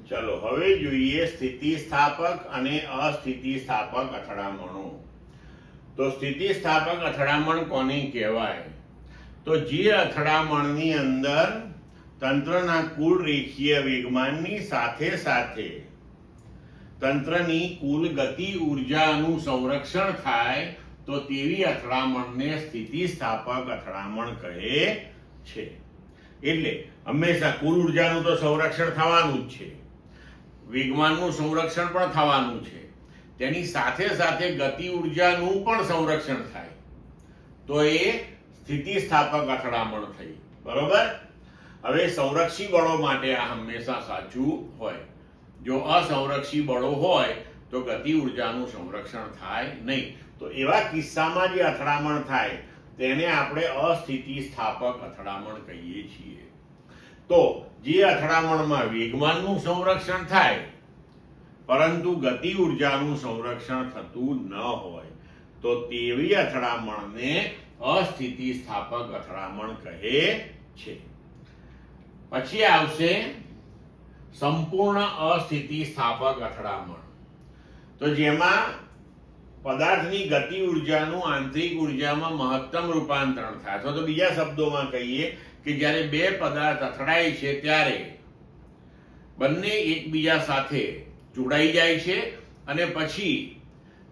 ચલો હવે જોઈએ સ્થિતિસ્થાપક અને અસ્થિતિસ્થાપક અથડામણો. તો સ્થિતિસ્થાપક અથડામણ કોને કહેવાય? તો જે અથડામણની અંદર તંત્રના કુલ રેખીય વેગમાનની સાથે સાથે તંત્રની કુલ ગતિ ઉર્જાનું સંરક્ષણ થાય તો તેવી અથડામણને સ્થિતિસ્થાપક અથડામણ કહે છે. એટલે હંમેશા કુલ ઉર્જાનું તો સંરક્ષણ થવાનું જ છે, વેગમાનનું સંરક્ષણ પણ થવાનું છે, તેની સાથે સાથે ગતિ ઉર્જાનું પણ સંરક્ષણ થાય તો એ સ્થિતિસ્થાપક અથડામણ થઈ. બરોબર. હવે સંરક્ષી બળો માટે આ હંમેશા સાચું હોય. જો અસંરક્ષી બળો હોય તો ગતિ ઉર્જાનું સંરક્ષણ થાય નહીં. તો એવા કિસ્સામાં જે અથડામણ થાય તેને આપણે અસ્થિતિસ્થાપક અથડામણ કહીએ છીએ. તો જે અથડામણમાં વેગમાનનું સંરક્ષણ થાય પરંતુ ગતિ ઉર્જાનું સંરક્ષણ થતું ન હોય તો તેવી અથડામણને અસ્થિતિસ્થાપક અથડામણ કહે છે. પછી આવશે સંપૂર્ણ અસ્થિતિસ્થાપક અથડામણ. તો જેમાં પદાર્થની ગતિ ઉર્જાનું આંતરિક ઉર્જામાં મહત્તમ રૂપાંતરણ થાય. અથવા તો બીજા શબ્દોમાં કહીએ કે જ્યારે બે પદાર્થ અથડાય છે ત્યારે બંને એકબીજા સાથે જોડાઈ જાય છે અને પછી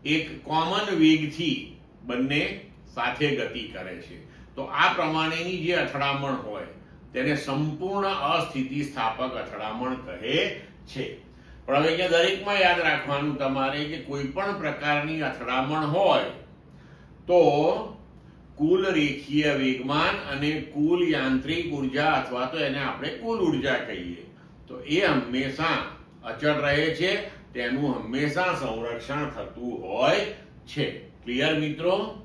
એક કોમન વેગથી બંને સાથે ગતિ કરે છે. તો આ પ્રમાણેની જે અથડામણ હોય તેને સંપૂર્ણ અસ્થિતિસ્થાપક અથડામણ કહે છે. પણ હવે કે દરેકમાં યાદ રાખવાનું તમારે કે કોઈ પણ પ્રકારની અથડામણ હોય તો કુલ રેખીય વેગમાન અને કુલ યાંત્રિક ઉર્જા અથવા તો એને આપણે કુલ ઉર્જા કહીએ તો એ હંમેશા અચળ રહે છે, તેનું હંમેશા સંરક્ષણ થતું હોય છે. ક્લિયર મિત્રો?